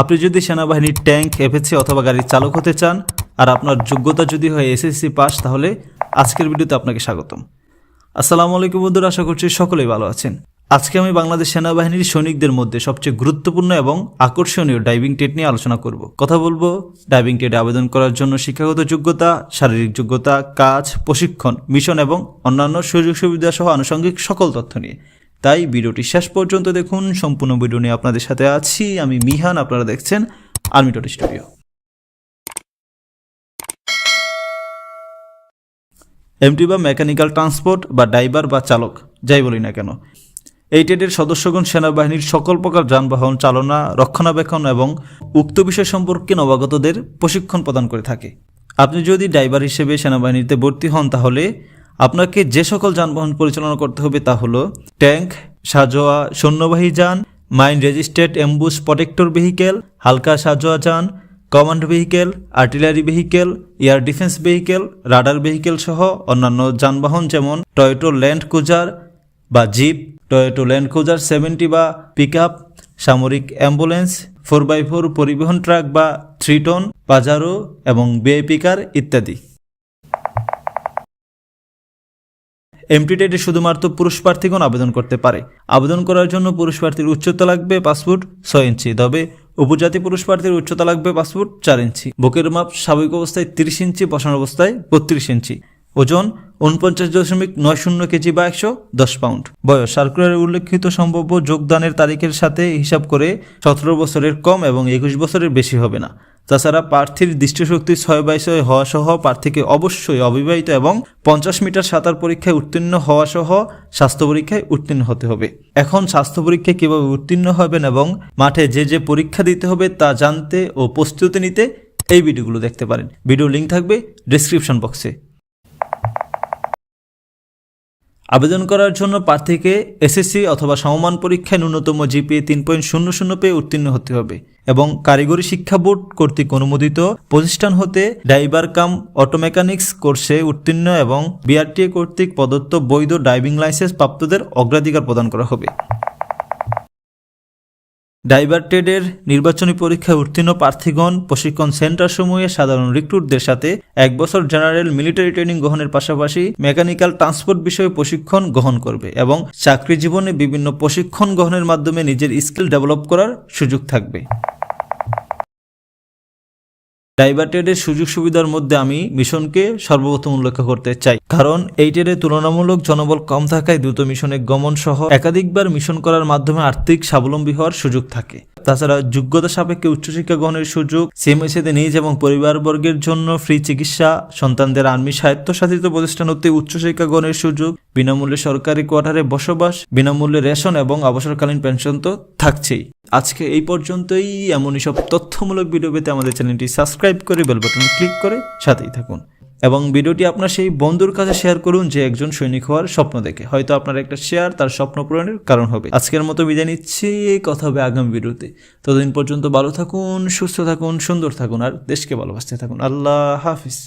আপনি যদি সেনাবাহিনীর ট্যাঙ্ক, এফএসি অথবা গাড়ির চালক হতে চান আর আপনার যোগ্যতা যদি হয় এসএসসি পাস, তাহলে আজকের ভিডিওতে আপনাকে স্বাগতম। আসসালামু আলাইকুম বন্ধুরা, আশা করছি সকলেই ভালো আছেন। আজকে আমি বাংলাদেশ সেনাবাহিনীর সৈনিকদের মধ্যে সবচেয়ে গুরুত্বপূর্ণ এবং আকর্ষণীয় ডাইভিং টেট নিয়ে আলোচনা করব। কথা বলবো ডাইভিং টেটে আবেদন করার জন্য শিক্ষাগত যোগ্যতা, শারীরিক যোগ্যতা, কাজ, প্রশিক্ষণ, মিশন এবং অন্যান্য সুযোগ সুবিধা সহ আনুষঙ্গিক সকল তথ্য নিয়ে। তাই ভিডিওটি শেষ পর্যন্ত দেখুন। সম্পূর্ণ ভিডিও নিয়ে আপনাদের সাথে আছি আমি মিহান, আপনারা দেখছেন আর্মি টট স্টুডিও। এমটি বা মেকানিক্যাল ট্রান্সপোর্ট বা ড্রাইভার বা চালক, যাই বলি না কেন, এই টেটের সদস্যগণ সেনাবাহিনীর সকল প্রকার যানবাহন চালনা, রক্ষণাবেক্ষণ এবং উক্ত বিষয় সম্পর্কে নবাগতদের প্রশিক্ষণ প্রদান করে থাকে। আপনি যদি ড্রাইভার হিসেবে সেনাবাহিনীতে ভর্তি হন, তাহলে আপনাকে যে সকল যানবাহন পরিচালনা করতে হবে তা হলো ট্যাঙ্ক, সাঁজোয়া সৈন্যবাহী যান, mine registered ambush protractor vehicle, হালকা সাঁজোয়া যান, command vehicle, artillery vehicle, air defence vehicle, radar vehicle সহ অন্যান্য যানবাহন যেমন টয়োটা ল্যান্ড ক্রুজার বা জিপ, টয়োটা ল্যান্ড ক্রুজার 70 বা পিকআপ, সামরিক অ্যাম্বুলেন্স, 4x4 পরিবহন ট্রাক বা 3 টন, পাজারো এবং ভিআইপি কার ইত্যাদি। এমটি টেটে শুধুমাত্র পুরুষ প্রার্থীগণ আবেদন করতে পারে। আবেদন করার জন্য পুরুষ প্রার্থীর উচ্চতা লাগবে 5 ফুট 6 ইঞ্চি, তবে উপজাতি পুরুষ প্রার্থীর উচ্চতা লাগবে 5 ফুট 4 ইঞ্চি। বুকের মাপ স্বাভাবিক অবস্থায় 30 ইঞ্চি, বসানো অবস্থায় 32 ইঞ্চি। ওজন 49.90 কেজি বা 110 পাউন্ড। বয়স সার্কুলারে উল্লেখিত সম্ভাব্য যোগদানের তারিখের সাথে হিসাব করে 17 বছরের কম এবং 21 বছরের বেশি হবে না। তাছাড়া প্রার্থীর দৃষ্টিশক্তি 6/6 হওয়া সহ প্রার্থীকে অবশ্যই অবিবাহিত এবং 50 মিটার সাঁতার পরীক্ষায় উত্তীর্ণ হওয়া সহ স্বাস্থ্য পরীক্ষায় উত্তীর্ণ হতে হবে। এখন স্বাস্থ্য পরীক্ষায় কীভাবে উত্তীর্ণ হবেন এবং মাঠে যে পরীক্ষা দিতে হবে তা জানতে ও প্রস্তুতি নিতে এই ভিডিওগুলো দেখতে পারেন। ভিডিও লিঙ্ক থাকবে ডেসক্রিপশন বক্সে। আবেদন করার জন্য প্রার্থীকে এসএসসি অথবা সমমান পরীক্ষায় ন্যূনতম জিপিএ 3.00 পেয়ে উত্তীর্ণ হতে হবে এবং কারিগরি শিক্ষা বোর্ড কর্তৃক অনুমোদিত প্রতিষ্ঠান হতে ড্রাইভার কাম অটো মেকানিক্স কোর্সে উত্তীর্ণ এবং বিআরটিএ কর্তৃক প্রদত্ত বৈধ ড্রাইভিং লাইসেন্স প্রাপ্তদের অগ্রাধিকার প্রদান করা হবে। ড্রাইভার ট্রেডের নির্বাচনী পরীক্ষায় উত্তীর্ণ প্রার্থীগণ প্রশিক্ষণ সেন্টারসমূহে সাধারণ রিক্রুটদের সাথে 1 বছর জেনারেল মিলিটারি ট্রেনিং গ্রহণের পাশাপাশি মেকানিক্যাল ট্রান্সপোর্ট বিষয়ে প্রশিক্ষণ গ্রহণ করবে এবং চাকরি জীবনে বিভিন্ন প্রশিক্ষণ গ্রহণের মাধ্যমে নিজের স্কিল ডেভেলপ করার সুযোগ থাকবে। ড্রাইভার ট্রেডের সুযোগ সুবিধার মধ্যে আমি মিশনকে সর্বপ্রথম উল্লেখ করতে চাই, কারণ এই ট্রেডে তুলনামূলক জনবল কম থাকায় দ্রুত মিশনে গমন সহ একাধিকবার মিশন করার মাধ্যমে আর্থিক স্বাবলম্বী হওয়ার সুযোগ থাকে। তাছাড়া যোগ্যতা সাপেক্ষে উচ্চশিক্ষা গ্রহণের সুযোগ, সিএমএসিতে নিজ এবং পরিবারবর্গের জন্য ফ্রি চিকিৎসা, সন্তানদের আর্মি স্বায়ত্তশাসিত প্রতিষ্ঠান হতে উচ্চশিক্ষা গ্রহণের সুযোগ, বিনামূল্যে সরকারি কোয়ার্টারে বসবাস, বিনামূল্যে রেশন এবং অবসরকালীন পেনশন তো থাকছেই। আজকে এই পর্যন্তই। এমনই সব তথ্যমূলক ভিডিও পেতে আমাদের চ্যানেলটি সাবস্ক্রাইব করে বেল বাটন ক্লিক করে সাথেই থাকুন এবং ভিডিওটি আপনার সেই বন্ধুর কাছে শেয়ার করুন যে একজন সৈনিক হওয়ার স্বপ্ন দেখে। হয়তো আপনার একটা শেয়ার তার স্বপ্ন পূরণের কারণ হবে। আজকের মতো বিদায় নিচ্ছি, কথা হবে আগামী ভিডিওতে। ততদিন পর্যন্ত ভালো থাকুন, সুস্থ থাকুন, সুন্দর থাকুন আর দেশকে ভালোবাসতে থাকুন। আল্লাহ হাফিজ।